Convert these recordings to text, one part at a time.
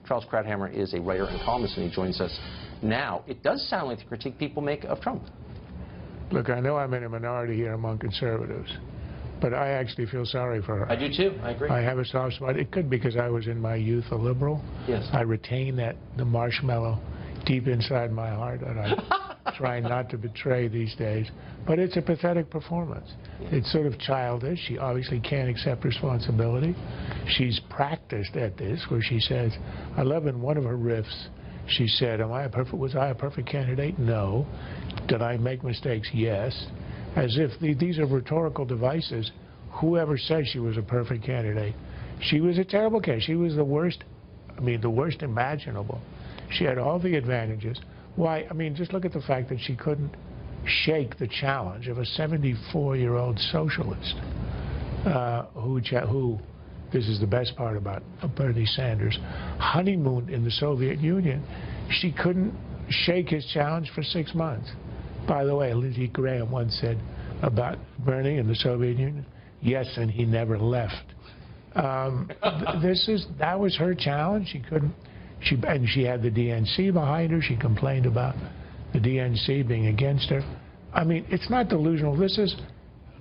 Charles Krauthammer is a writer and columnist, and he joins us now. It does sound like the critique people make of Trump. Look, I know I'm in a minority here among conservatives, but I actually feel sorry for her. I do too. I agree. I have a soft spot. It could be because I was in my youth a liberal. Yes. I retain the marshmallow deep inside my heart that I try not to betray these days. But it's a pathetic performance. It's sort of childish. She obviously can't accept responsibility. She's practiced at this, where she says, I love in one of her riffs, she said, was I a perfect candidate? No. Did I make mistakes? Yes. As if these are rhetorical devices. Whoever said she was a perfect candidate, she was a terrible candidate. She was the worst, the worst imaginable. She had all the advantages. Why? Just look at the fact that she couldn't shake the challenge of a 74-year-old socialist who, this is the best part about Bernie Sanders, honeymooned in the Soviet Union. She couldn't shake his challenge for 6 months. By the way, Lindsey Graham once said about Bernie in the Soviet Union, yes, and he never left. That was her challenge. She couldn't. And she had the DNC behind her. She complained about the DNC being against her. It's not delusional. This is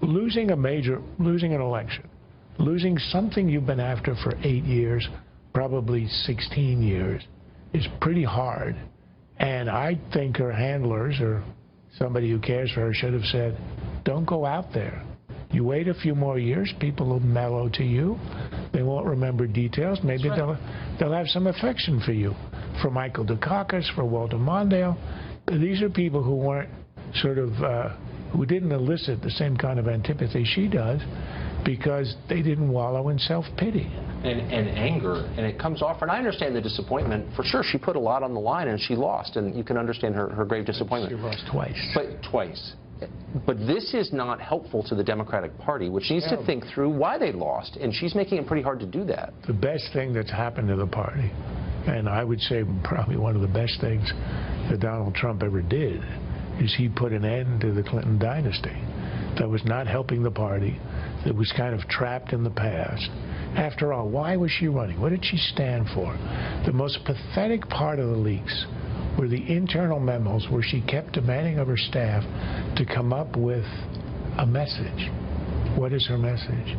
losing an election, losing something you've been after for 8 years, probably 16 years. It's pretty hard. And I think her handlers or somebody who cares for her should have said, don't go out there. You wait a few more years, people will mellow to you. They won't remember details. Maybe they'll have some affection for you. For Michael Dukakis, for Walter Mondale. These are people who weren't who didn't elicit the same kind of antipathy she does because they didn't wallow in self-pity. And anger, and it comes off, and I understand the disappointment. For sure, she put a lot on the line, and she lost, and you can understand her grave disappointment. She lost twice. But twice. But this is not helpful to the Democratic Party, which needs to think through why they lost, and she's making it pretty hard to do that. The best thing that's happened to the party, and I would say probably one of the best things that Donald Trump ever did, is he put an end to the Clinton dynasty. That was not helping the party, that was kind of trapped in the past. After all, why was she running? What did she stand for? The most pathetic part of the leaks were the internal memos where she kept demanding of her staff to come up with a message. What is her message?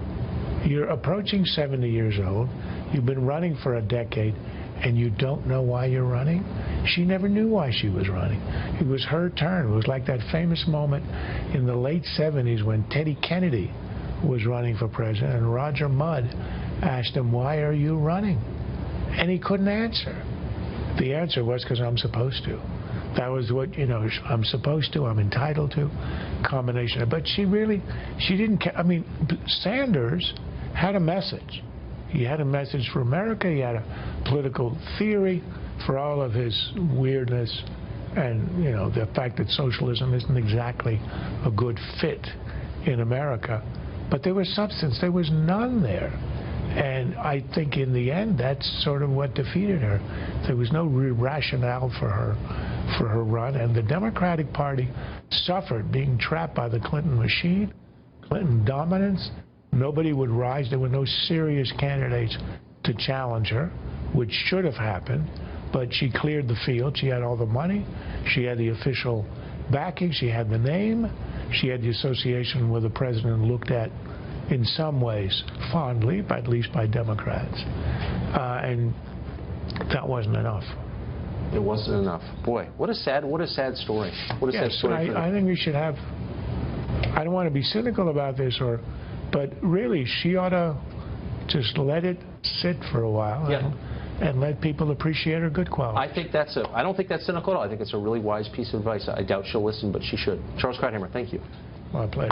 You're approaching 70 years old. You've been running for a decade, and you don't know why you're running? She never knew why she was running. It was her turn. It was like that famous moment in the late 70s when Teddy Kennedy was running for president, and Roger Mudd asked him, why are you running? And he couldn't answer. The answer was, because I'm supposed to. That was what, I'm supposed to, I'm entitled to, combination of. But she didn't care. Sanders had a message. He had a message for America. He had a political theory for all of his weirdness and, the fact that socialism isn't exactly a good fit in America. But there was substance. There was none there. And I think in the end, that's sort of what defeated her. There was no rationale for her run. And the Democratic Party suffered being trapped by the Clinton machine, Clinton dominance. Nobody would rise. There were no serious candidates to challenge her, which should have happened. But she cleared the field. She had all the money. She had the official backing. She had the name. She had the association with the president looked at in some ways fondly, but at least by Democrats. And that wasn't enough. It wasn't enough. Boy, what a sad story. What a sad story. I think we should have, I don't want to be cynical about this, but really she ought to just let it sit for a while. Yeah. And let people appreciate her good qualities. I don't think that's cynical at all. I think it's a really wise piece of advice. I doubt she'll listen, but she should. Charles Krauthammer, thank you. My pleasure.